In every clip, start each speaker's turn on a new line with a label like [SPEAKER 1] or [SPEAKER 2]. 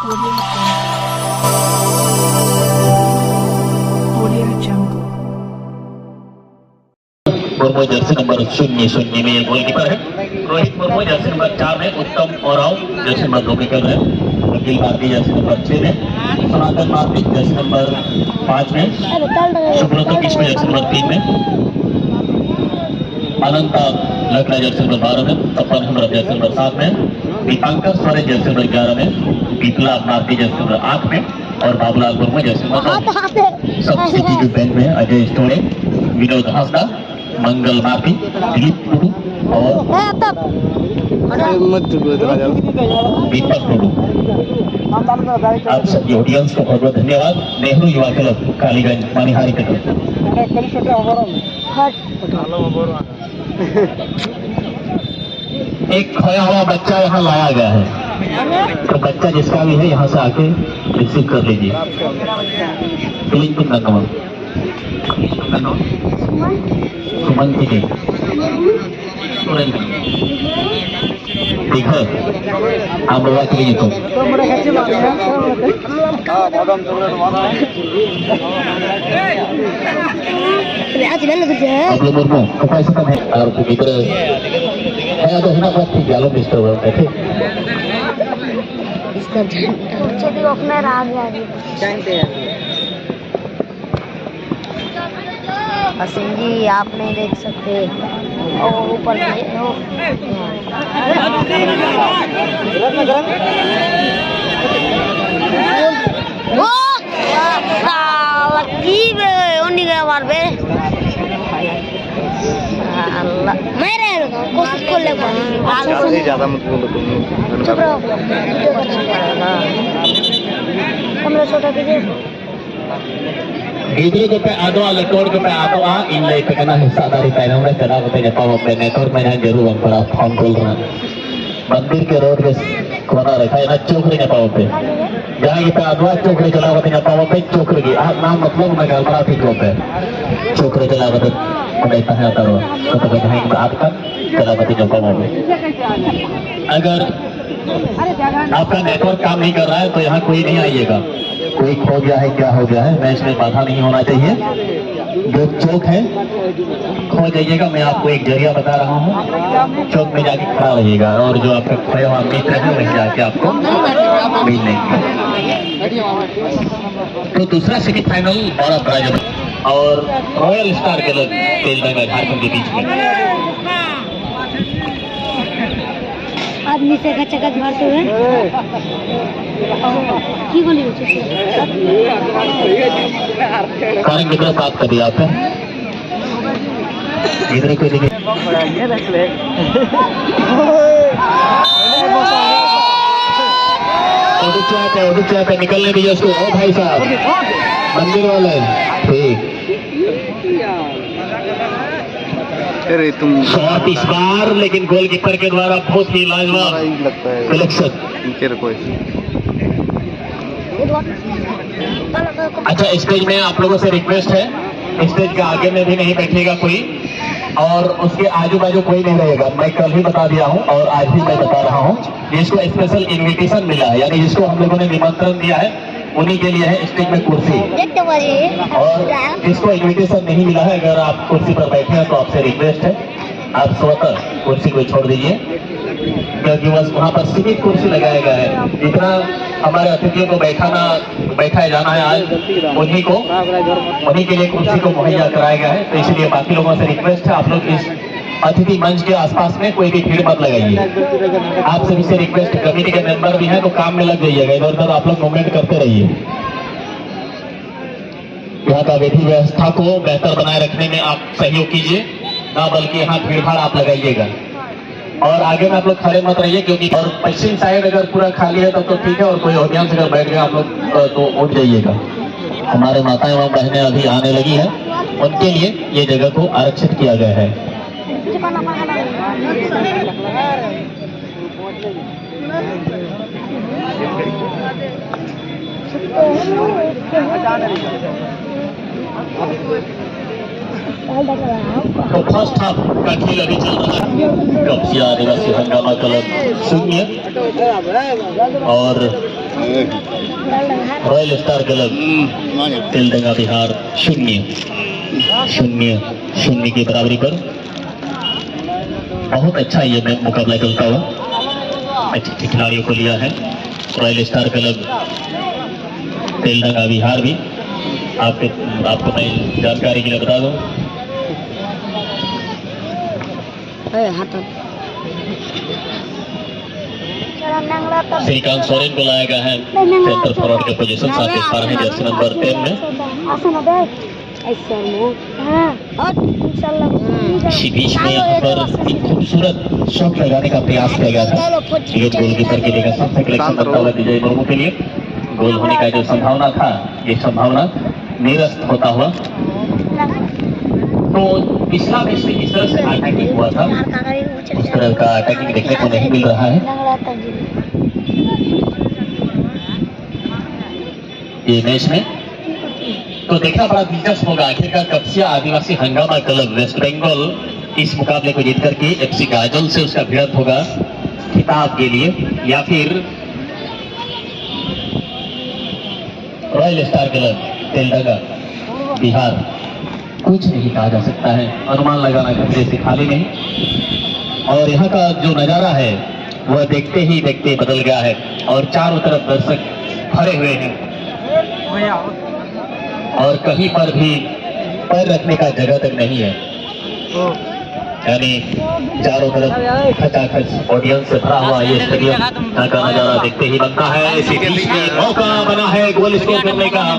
[SPEAKER 1] Murmu Jersey number 0-0 में ये goalkeeper है। रोहित मुर्मू जर्सी नंबर 4 में, उत्तम ओराव जर्सी नंबर 2 में कर रहे हैं। वकील भारती जर्सी नंबर 6 में, सनातन भारती जर्सी नंबर 5 में, सुब्रतो किस्म जर्सी नंबर 3 में, अनंता लकड़ा जर्सी नंबर 12 में, तपन हेमरथ जर्सी नंबर 7 में, दीपांकर स्वरेज जर्सी नंबर 11 में, बीपला भारती जर्सी नंबर 8 में और Babulal Murmu Jersey number 9। Substitute bench में अजय स्टोरे, विनोद हासदा, मंगल माफी, दिलीप टुडू और दीपक टुडू। आप सभी ऑडियंस को बहुत बहुत धन्यवाद। नेहरू युवा क्लब कालीगंज मानिहारी के तरफ एक खोया हुआ बच्चा यहाँ लाया गया है, तो बच्चा जिसका भी है यहाँ से आके रिसीव कर लीजिए। सुमन जी ठीक है, आप लोग के लिए तो आप लोग मुर्मू कैसे कम है और भीतर है तो हिना बात थी जालो मिस्टर वो बैठे इसका बच्चे भी अपने राग आ रही जानते हैं। हसीन जी आप नहीं देख सकते और ऊपर ज्यादा मत बोलो तुम छोटा कीजिए गिदरी को पे आदो लटोड़ को पे आदो आ इन ले पे कना हिस्सा दारी पैनों में चला को पे नेपाल पे नेटवर्क में यहाँ जरूर हम पड़ा फोन कॉल रहा मंदिर के रोड के कोना रखा है ना चौकड़ी नेपाल पे जहाँ ये पे आदो चौकड़ी चला को पे नेपाल पे चौकड़ी की आप नाम मतलब मैं गलबरा थी को पे चौकड़ी चला को पे उन्हें तहाँ करो तो पे कहीं पे आपका चला को पे नेपाल में अगर आपका नेटवर्क काम नहीं कर रहा है तो यहाँ कोई नहीं आइएगा। कोई खो गया है क्या हो गया है मैच में बाधा नहीं होना चाहिए। जो चौक है खो जाइएगा, मैं आपको एक जरिया बता रहा हूँ, चौक में जाके खड़ा रहिएगा और जो आपका खोया हुआ मित्र है वहीं जाके आपको मिल लेंगे। तो दूसरा सेमीफाइनल बड़ा प्राइज और रॉयल स्टार के लोग खेल रहे हैं झारखंड के बीच में। आदमी से गचगच भरते हुए की बोली कारण कितना बात कर दिया आपने इधर कोई नहीं उधर पे निकलने दीजिए उसको। ओ भाई साहब मंदिर वाले ठीक अरे तुम शॉट इस बार लेकिन गोलकीपर के द्वारा बहुत ही लाजवाब कलेक्शन। अच्छा स्टेज में आप लोगों से रिक्वेस्ट है, स्टेज के आगे में भी नहीं बैठेगा कोई और उसके आजू बाजू कोई नहीं रहेगा। मैं कल ही बता दिया हूं और आज भी मैं बता रहा हूं, जिसको स्पेशल इन्विटेशन मिला है यानी जिसको हम लोगों ने निमंत्रण दिया है उन्हीं के लिए है स्टेज में कुर्सी, और जिसको इन्विटेशन नहीं मिला है अगर आप कुर्सी पर बैठे हैं तो आपसे रिक्वेस्ट है आप स्वतः कुर्सी को छोड़ दीजिए, क्योंकि बस वहाँ पर सीमित कुर्सी लगाया गया है। जितना हमारे अतिथियों को बैठाया जाना है आज उन्हीं के लिए कुर्सी को मुहैया कराया गया है। तो इसलिए बाकी लोगों से रिक्वेस्ट है आप लोग इस अतिथि मंच के आसपास में कोई भी भीड़ मत लगाइए। आप सभी से रिक्वेस्ट, कमेटी के मेंबर भी हैं तो काम में लग जाइएगा, इधर उधर आप लोग मूवमेंट करते रहिए। यहाँ का विधि व्यवस्था को बेहतर बनाए रखने में आप सहयोग कीजिए, ना बल्कि यहाँ भीड़ भाड़ आप लगाइएगा। और आगे में आप लोग खड़े मत रहिए, क्योंकि और पश्चिम साइड अगर पूरा खाली है तब तो ठीक है, और कोई ऑडियंस अगर बैठ गया आप लोग तो उठ जाइएगा। हमारे माताएं एवं बहनें अभी आने लगी है, उनके लिए ये जगह को आरक्षित किया गया है। तो फर्स्ट हाफ का खेल अभी चल रहा है। कब्जिया आदिवासी हंगामा क्लब 0 और रॉयल स्टार क्लब तेलडंगा बिहार 0-0 की बराबरी पर। बहुत अच्छा ये मुकाबला चलता हुआ, अच्छे खिलाड़ियों को लिया है रॉयल स्टार क्लब तेलडंगा बिहार भी। आपको मैं जानकारी के लिए बता दूं, श्रीकांत सोरेन को लाया गया है सेंटर फॉरवर्ड के पोजीशन, साथ ही साथ है जर्सी नंबर 10 में। बीच में यहाँ पर एक खूबसूरत शॉट लगाने का प्रयास किया गया था, ये गोलकीपर के लिए सबसे कलेक्शन बनता हुआ विजय मुर्मू के लिए गोल होने का जो संभावना था, ये संभावना निरस्त होता हुआ। तो पिछला मैच में इस तरह से अटैकिंग हुआ था, उस तरह का अटैकिंग देखने को नहीं मिल रहा है ये मैच में। तो देखना बड़ा दिलचस्प होगा आखिरकार कप्सिया आदिवासी हंगामा क्लब वेस्ट बंगाल इस मुकाबले को जीत करके एफसी गाजल से उसका भिड़ंत होगा खिताब के लिए, या फिर रॉयल स्टार क्लब तेलडंगा बिहार। कुछ नहीं कहा जा सकता है, अनुमान लगाना खतरे से खाली नहीं। और यहाँ का जो नजारा है वह देखते ही देखते बदल गया है और चारों तरफ दर्शक भरे हुए हैं और कहीं पर भी पैर रखने का जगह तक नहीं है, यानी चारों तरफ खचाखच ऑडियंस से भरा हुआ ये स्टेडियम का नजारा देखते ही बनता है। इसी बीच में मौका बना है गोल स्कोर करने का,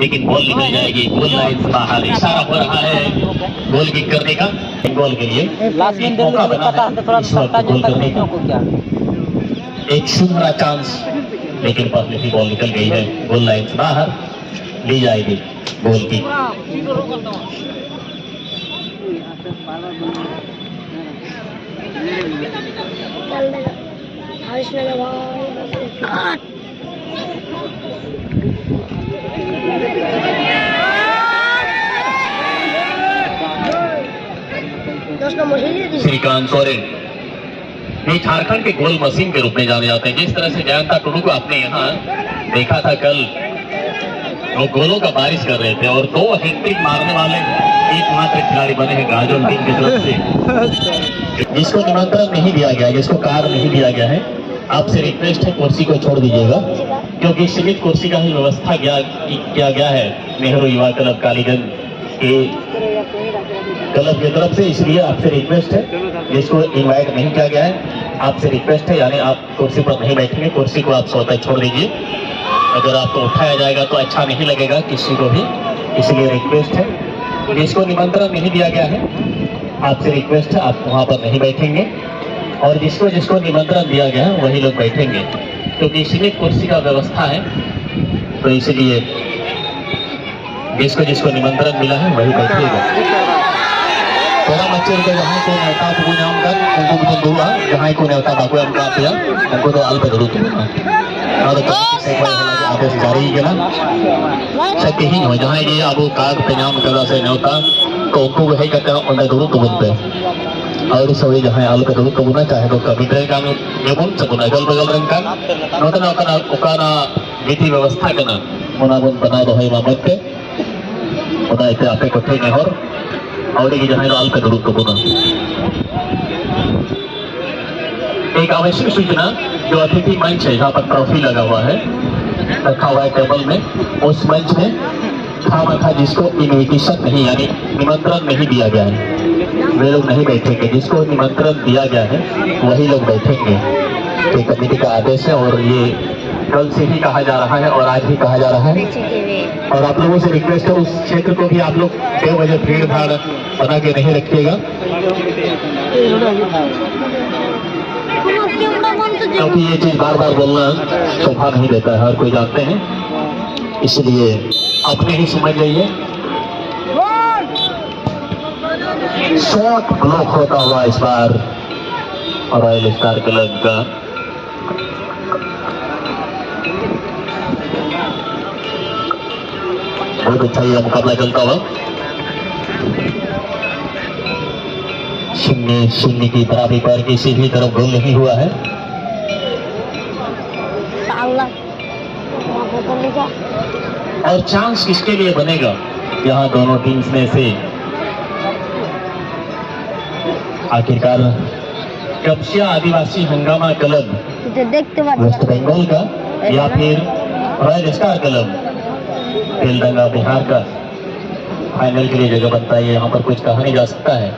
[SPEAKER 1] लेकिन बॉल निकल जाएगी, गोल लाइन से बाहर। इशारा हो रहा है गोल किक करने का, गोल के लिए मौका बना है इस वक्त गोल करने का, एक सुनहरा चांस, लेकिन पहले ही बॉल निकल गई है, गोल लाइन से बाहर ली जाएगी गोल की। श्रीकांत सोरेन ये झारखंड के गोल मशीन के रूप में जाने जाते हैं। जिस तरह से जयंता टुडू को आपने यहाँ देखा था कल, वो गोलों का बारिश कर रहे थे और 2 हैट्रिक मारने वाले एकमात्र खिलाड़ी बने हैं गाजल टीम की तरफ से, जिसको निमंत्रण नहीं दिया गया, जिसको कार्ड नहीं दिया गया है। आपसे रिक्वेस्ट है कुर्सी को छोड़ दीजिएगा, क्योंकि सीमित कुर्सी का ही व्यवस्था किया गया है नेहरू युवा क्लब कालीगंज के क्लब की तरफ से, इसलिए आपसे रिक्वेस्ट है, जिसको इनवाइट नहीं किया गया है आपसे रिक्वेस्ट है, यानी आप कुर्सी पर नहीं बैठेंगे, कुर्सी को आप स्वतः छोड़ दीजिए। अगर आपको उठाया जाएगा तो अच्छा नहीं लगेगा किसी को भी, इसलिए रिक्वेस्ट है। जिसको निमंत्रण नहीं दिया गया है आपसे रिक्वेस्ट है, आप वहाँ पर नहीं बैठेंगे, और जिसको जिसको निमंत्रण दिया गया है वही लोग बैठेंगे, क्योंकि सीमित कुर्सी का व्यवस्था है। तो इसलिए जिसको जिसको निमंत्रण मिला है वही बैठेगा। Orang macam ke jahai ko neta tu punya kan untuk betul dua jahai ko neta baku yang kat ya aku tu alpe dulu tu और से कोई लगे आदेश जारी किया सत्य ही हो जहां ये अब काग पेनाम करा से नौता को को है कहते हैं उन्हें दो तो बोलते हैं और सभी जहां आल के दो तो बोलना चाहे तो कभी ट्रेन का ये बोल सकूं अगल बगल रंग का नौता ना ओकाना विधि व्यवस्था करना उन्हें बोल बना दो है मामले पे उन्हें इतने आपे को ठीक है और ये जहां आल के दो तो बोलना एक आवश्यक सूचना जो अतिथि मंच है जहाँ पर ट्रॉफी लगा हुआ है रखा हुआ है टेबल में, उस मंच में था जिसको इनविटेशन नहीं यानी निमंत्रण नहीं दिया गया है वे लोग नहीं बैठेंगे, जिसको निमंत्रण दिया गया है वही लोग बैठेंगे। तो कमेटी का आदेश है और ये कल से ही कहा जा रहा है और आज भी कहा जा रहा है। और आप लोगों से रिक्वेस्ट है उस क्षेत्र को भी आप लोग 2 बजे भीड़ भाड़ बना के नहीं रखिएगा, क्योंकि ये चीज बार बार बोलना शोभा नहीं देता है, हर कोई जानते हैं, इसलिए अपने ही समझ लीजिए। शॉट ब्लॉक होता हुआ इस बार रॉयल स्टार क्लब का बहुत अच्छा यह मुकाबला चलता हुआ 0-0 की बराबरी पर किसी भी तरफ गोल नहीं हुआ है। और चांस किसके लिए बनेगा? यहाँ दोनों टीम्स में से आखिरकार कपसिया आदिवासी हंगामा क्लब वेस्ट बंगाल का या फिर royal star club Telangana Bihar का फाइनल के लिए जगह बनता है। यहाँ पर कुछ कहा नहीं जा सकता है।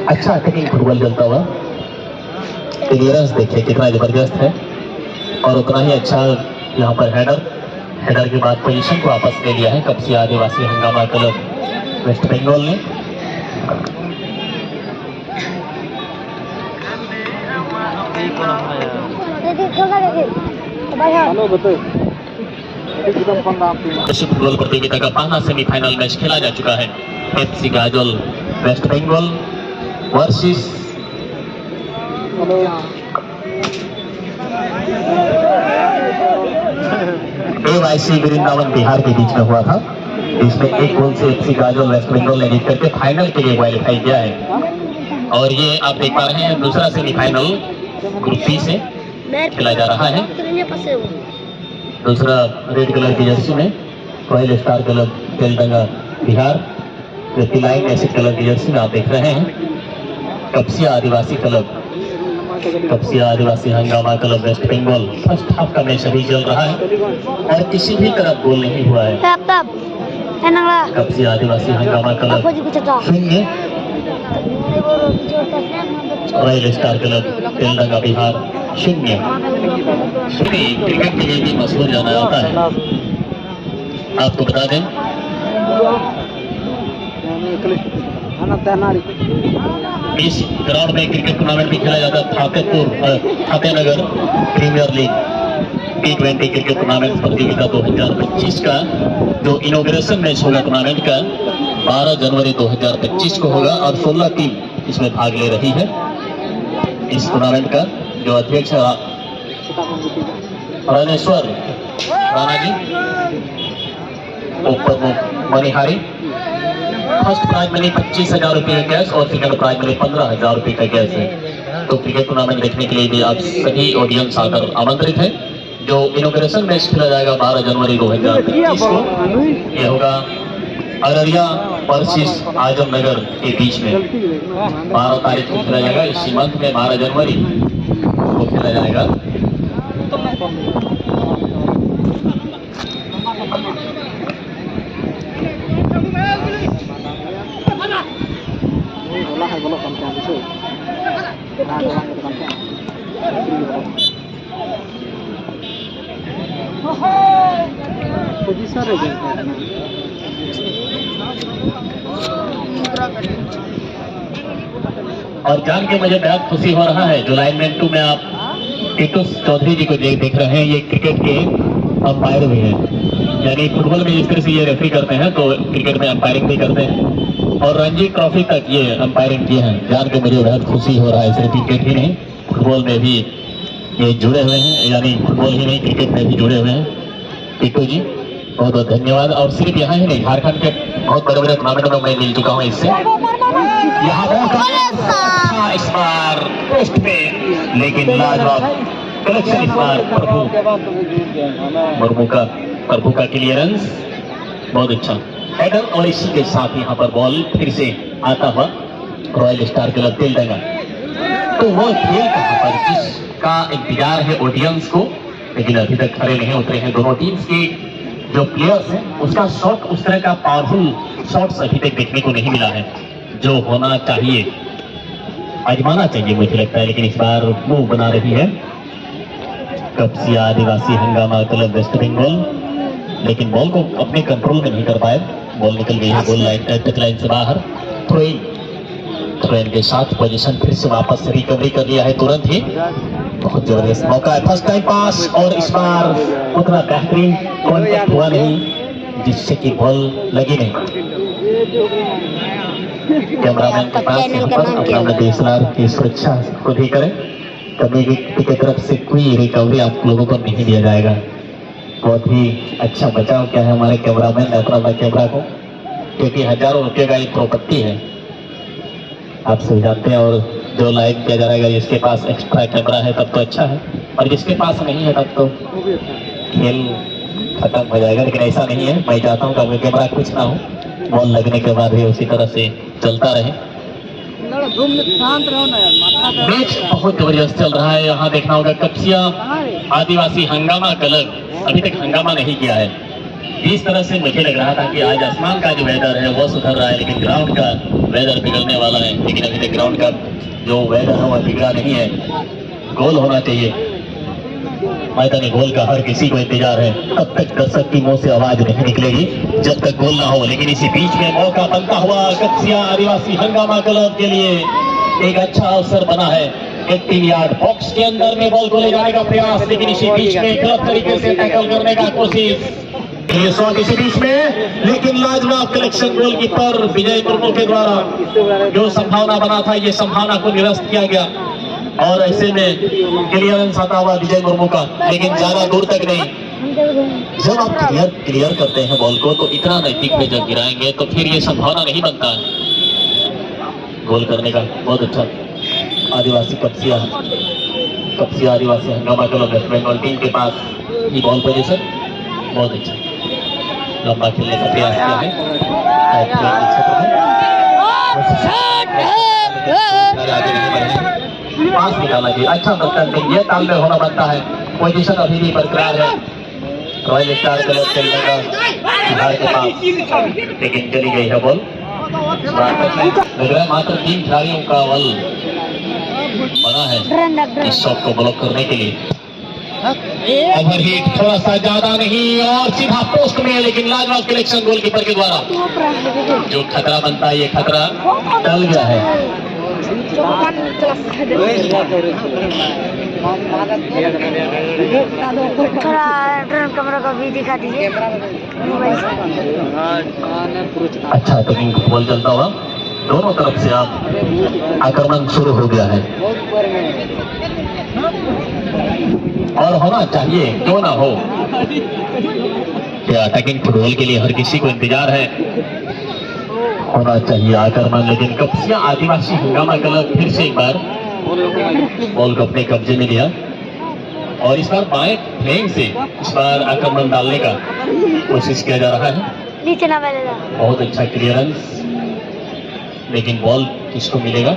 [SPEAKER 1] अच्छा अटैकिंग फुटबॉल चलता हुआ, क्लियरेंस देखिए कितना जबरदस्त है और उतना ही अच्छा यहाँ पर हेडर के बाद पोजीशन को वापस ले लिया है कपसिया आदिवासी हंगामा क्लब वेस्ट बंगाल ने। फुटबॉल प्रतियोगिता का पहला सेमीफाइनल मैच खेला जा चुका है। FC Gazole West Bengal versus AYC Vrindavan Bihar के बीच में हुआ था। इसमें एक गोल से एफसी गाजोल वेस्ट बंगाल ने जीत करके फाइनल के लिए क्वालिफाई किया है। और ये आप देख पा रहे हैं दूसरा सेमीफाइनल ग्रुप बी से खेला जा रहा है। दूसरा रेड कलर की जर्सी में royal star club Telangana Bihar, जो लाइन ऐसे कलर की जर्सी में आप देख रहे हैं कपसिया आदिवासी club Kapsia Adivasi Hangama club West Bengal. First half का मैच अभी चल रहा है और किसी भी तरफ गोल नहीं हुआ है। Kapasia Adivasi Hangama club 0, royal star club Telangana Bihar 0। Cricket के लिए भी मशहूर जाना जाता है। आपको बता दें इस ग्राउंड में क्रिकेट टूर्नामेंट भी खेला जाता है। Fatehnagar premier league T20 cricket tournament प्रतियोगिता 2025 का जो इनॉग्रेशन मैच होगा टूर्नामेंट का 12 जनवरी 2025 को होगा और 16 टीम इसमें भाग ले रही है। इस टूर्नामेंट का जो अध्यक्ष रानेश्वर राणा जी, उप प्रमुख मणिहारी। फर्स्ट प्राइज मनी 25,000 रुपये कैश और सेकंड प्राइज मनी 15,000 रुपये का कैश है। तो क्रिकेट टूर्नामेंट देखने के लिए भी आप सभी ऑडियंस आकर आमंत्रित है। जो इनॉग्रेशन मैच खेला जाएगा 12 जनवरी 2025 को, ये होगा अररिया वर्सेस आजमनगर के बीच में 12 तारीख को खेला जाएगा। इसी मंथ में 12 जनवरी को खेला जाएगा। और जान के मुझे बेहद खुशी हो रहा है जो लाइनमैन 2 में आप टिटूस चौधरी जी को देख रहे हैं। ये क्रिकेट के अंपायर भी हैं, यानी फुटबॉल में जिस तरह से ये रेफरी करते हैं तो क्रिकेट में अंपायरिंग भी करते हैं और रणजी ट्रॉफी तक ये अंपायरिंग किए हैं। जान के मुझे बेहद खुशी हो रहा है। सिर्फ क्रिकेट ही नहीं फुटबॉल में भी ये जुड़े हुए हैं, यानी फुटबॉल ही नहीं क्रिकेट में भी जुड़े हुए हैं। टिटू जी बहुत बहुत धन्यवाद। और सिर्फ यहाँ ही नहीं, झारखंड के बहुत बड़े बड़े टूर्नामेंट में मैं मिल चुका हूँ इससे। यहाँ इस बार पोस्ट पे लेकिन लाजवाब कलेक्शन इस बार प्रभु का क्लियरेंस बहुत अच्छा हेडर और इसी के साथ यहाँ पर बॉल फिर से आता हुआ रॉयल स्टार क्लब तेलंगाना। तो वो खेल कहाँ पर जिसका इंतजार है ऑडियंस को, लेकिन अभी तक खड़े नहीं उतरे हैं दोनों टीम्स के जो प्लेयर्स हैं। उसका शॉट उस तरह का पावरफुल शॉट्स अभी तक देखने को नहीं मिला है जो होना चाहिए, आजमाना चाहिए मुझे लगता है। लेकिन इस बार मूव बना रही है कपसिया आदिवासी हंगामा क्लब वेस्ट बंगाल, लेकिन बॉल को अपने कंट्रोल में नहीं कर पाए। बॉल निकल गई है गोल लाइन टच लाइन से बाहर। थ्रो इन के साथ पोजीशन फिर से वापस रिकवरी कर लिया है तुरंत ही। बहुत जबरदस्त मौका है, फर्स्ट टाइम पास और इस बार उतना बेहतरीन कॉन्टैक्ट हुआ नहीं जिससे कि बॉल लगी नहीं। कैमरामैन के पास अपना DSLR की सुरक्षा खुद ही करें, कभी भी की तरफ से कोई रिकवरी आप लोगों को नहीं दिया जाएगा। बहुत ही अच्छा बचाव किया है हमारे कैमरामैन ने अपना कैमरा को, क्योंकि हजारों रुपये का एक प्रॉपर्टी है आप सभी जानते हैं। और जो लाइव किया जा रहा है जिसके पास एक्स्ट्रा कैमरा है तब तो अच्छा है, और जिसके पास नहीं है तब तो खेल खत्म हो जाएगा, लेकिन ऐसा नहीं है। मैं चाहता हूँ कि कैमरा कुछ ना हो, बॉल लगने के बाद भी उसी तरह से चलता रहे। मैच बहुत जबरदस्त चल रहा है। यहाँ देखना होगा कप्सिया आदिवासी हंगामा क्लब अभी तक हंगामा नहीं किया है। इस तरह से मुझे लग रहा था कि आज आसमान का जो वेदर है वो सुधर रहा है, लेकिन ग्राउंड का वेदर बिगड़ने वाला है। लेकिन अभी तक ग्राउंड का जो वेदर है वह बिगड़ा नहीं है। गोल होना चाहिए। मैदानी गोल का हर किसी को इंतजार है। तब तक दर्शक की मुंह से आवाज नहीं निकलेगी जब तक गोल ना हो। लेकिन इसी बीच में मौका बनता हुआ कप्सिया आदिवासी हंगामा क्लब के लिए एक अच्छा अवसर बना है। 18 यार्ड बॉक्स के अंदर में बॉल को ले जाने का प्रयास, लेकिन इसी बीच में गलत तरीके से टैकल करने का कोशिश। ये शॉट इसी बीच में, लेकिन लाजवाब कलेक्शन गोलकीपर विजय मुर्मू के द्वारा जो संभावना बना था, ये संभावना को निरस्त किया गया। और ऐसे में क्लियरेंस आता हुआ विजय मुर्मू का, लेकिन ज्यादा दूर तक नहीं। जब आप क्लियर करते हैं बॉल को तो इतना नजदीक में जब गिराएंगे तो फिर ये संभावना नहीं बनता है गोल करने का। बहुत अच्छा आदिवासी कप्सिया आदिवासी Hangama club West Bengal team के पास ये बॉल पोजीशन बहुत अच्छा, लंबा खेलने का प्रयास किया है। पास निकाला जी, अच्छा अंडरस्टैंडिंग, ये तालमेल होना बनता है। पोजीशन अभी भी बरकरार है रॉयल स्टार क्लब खेलने का बिहार के पास, लेकिन चली गई है बॉल। लग रहा है मात्र 3 खिलाड़ियों का बल बना है इस शॉट को ब्लॉक करने के लिए। ओवरहीट थोड़ा सा ज्यादा नहीं और सीधा पोस्ट में, लेकिन लाजवाब कलेक्शन गोलकीपर के द्वारा जो खतरा बनता है ये खतरा टल गया है।
[SPEAKER 2] थोड़ा ड्रोन कैमरा का भी दिखा दीजिए।
[SPEAKER 1] अच्छा टेकिंग बॉल चलता हुआ दोनों तरफ से आप आक्रमण शुरू हो गया है और होना चाहिए, क्यों ना हो। क्या अटैकिंग फुटबॉल के लिए हर किसी को इंतजार है, होना चाहिए आक्रमण। लेकिन कप्सिया आदिवासी हंगामा क्लब फिर से एक बार बॉल को अपने कब्जे में लिया और इस बार बाएं फ्लैंक से इस बार आक्रमण डालने का कोशिश किया जा रहा है।
[SPEAKER 2] नीचे ना मिलेगा।
[SPEAKER 1] बहुत अच्छा क्लियरेंस, लेकिन बॉल किसको मिलेगा।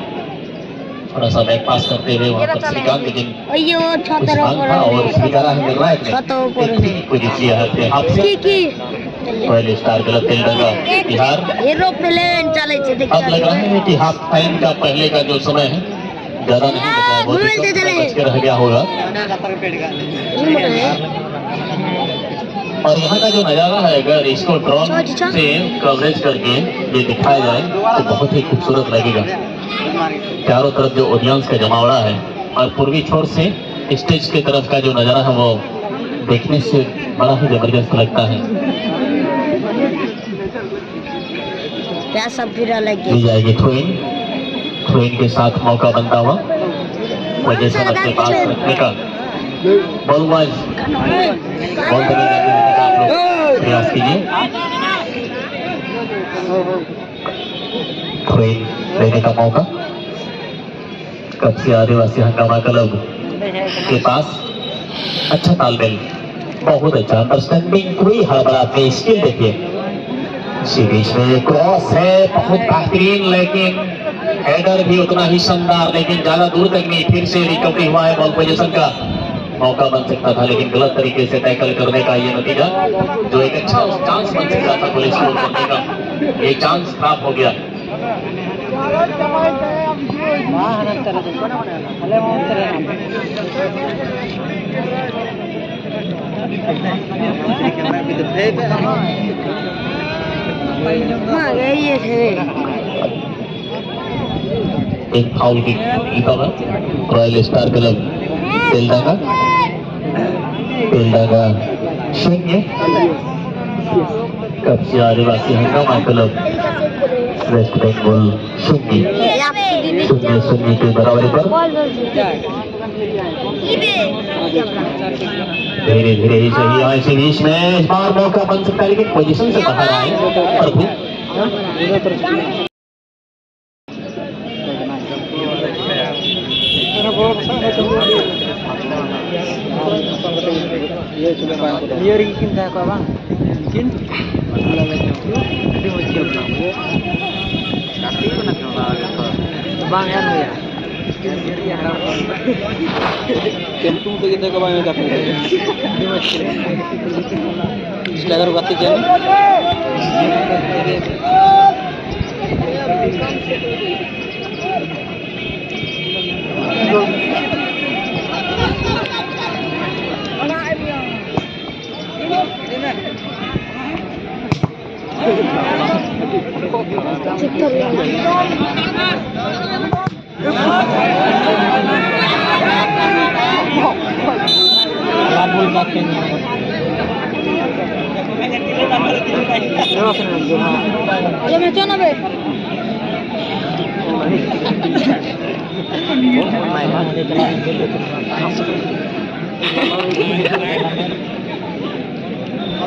[SPEAKER 1] थोड़ा सा बैक पास करते हुए वहां पर श्रीकांत, लेकिन और श्रीकांत मिल रहा है royal star club Telangana Bihar. अब लग रहा है कि हाफ टाइम का पहले का जो समय है ज्यादा नहीं बच के रह गया होगा। और यहाँ का जो नजारा है अगर इसको ड्रोन से कवरेज करके ये दिखाया जाए तो बहुत ही खूबसूरत लगेगा। चारों तरफ जो ऑडियंस का जमावड़ा है और पूर्वी छोर से स्टेज की तरफ का जो नजारा है वो देखने से बड़ा ही जबरदस्त लगता है।
[SPEAKER 2] क्या सब फिर अलग
[SPEAKER 1] दी जाएगी थ्रोइन के साथ मौका बनता हुआ वजह से अपने पास रखने का। बॉल वाइज बॉल प्रयास कीजिए, थ्रोइन लेने का मौका कप्सिया आदिवासी हंगामा क्लब के पास। अच्छा तालमेल, बहुत अच्छा अंडरस्टैंडिंग, कोई हड़बड़ाहट नहीं, स्किल देखिए। इसी बीच में क्रॉस है बहुत बेहतरीन, लेकिन हेडर भी उतना ही शानदार, लेकिन ज्यादा दूर तक नहीं। फिर से रिकवरी हुआ है, बॉल पोजीशन का मौका बन सकता था, लेकिन गलत तरीके से टैकल करने का ये नतीजा जो एक अच्छा चांस बन सकता था पुलिस को करने का, ये चांस खराब हो गया। एक फाउल की रॉयल स्टार क्लब तेलंगाना 0, कप्सिया आदिवासी हंगामा क्लब वेस्ट बंगाल 0 के बराबरी पर। धीरे धीरे ही सही आए इसी बीच में इस बार मौका बन सकता है, लेकिन पोजीशन से बाहर आए प्रभु।
[SPEAKER 3] Iya coba bang. Iya rikin saya kok bang. Rikin. Jadi mau siap bang. Tapi pernah coba bang ya ya. Tentu तो kita ke bang ya tapi. Ini masih. Sekarang waktu jam.
[SPEAKER 2] ये मैं क्यों ना बे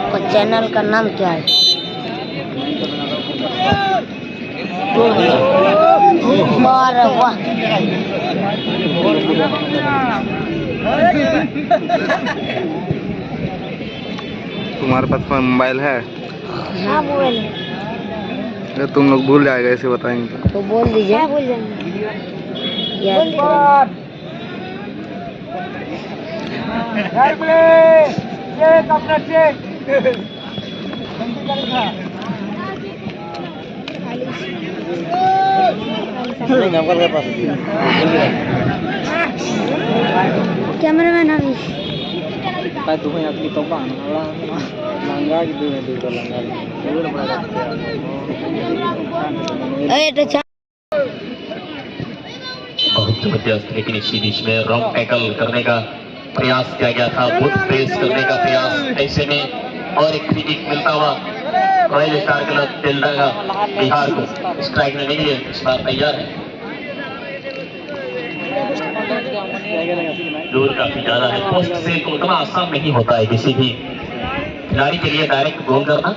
[SPEAKER 2] और channel का नाम क्या है वाह वाह
[SPEAKER 4] तुम्हारे पास मोबाइल है?
[SPEAKER 2] हाँ मोबाइल
[SPEAKER 4] अगर तुम लोग भूल जाएगा ऐसे बताएंगे
[SPEAKER 2] तो बोल दीजिए क्या बोल जाएंगे कैमरामैन अभी
[SPEAKER 3] Tuh yang kita bang, langgar gitu itu langgar.
[SPEAKER 1] बहुत जबरदस्त, लेकिन इसी बीच में रॉन्ग टैकल करने का प्रयास किया गया था, बुट प्रेस करने का प्रयास। ऐसे में और एक फ्री किक मिलता हुआ रॉयल स्टार क्लब तिल्दा का बिहार को स्ट्राइक में नहीं है, इस बार तैयार है। दूर काफी ज्यादा है, पोस्ट से तो उतना आसान नहीं होता है किसी भी खिलाड़ी के लिए डायरेक्ट गोल करना।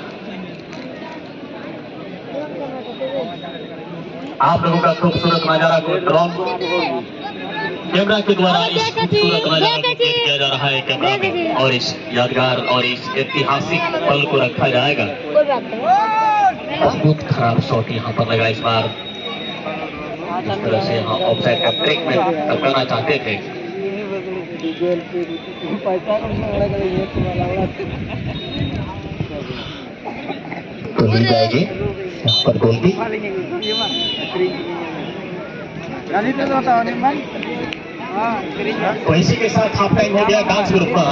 [SPEAKER 1] आप लोगों का खूबसूरत नजारा को ड्रोन कैमरा के द्वारा इस खूबसूरत नजारा को कैद किया जा रहा है कैमरा में, और इस यादगार और इस ऐतिहासिक पल को रखा जाएगा। बहुत खराब शॉट यहाँ पर लगा इस बार, इस तरह से यहाँ ऑफसाइड का ट्रैक में टपकाना चाहते थे। तो मिल जाएगी यहाँ पर गोल की। तो इसी के साथ हाफ टाइम हो गया डांस ग्रुप का।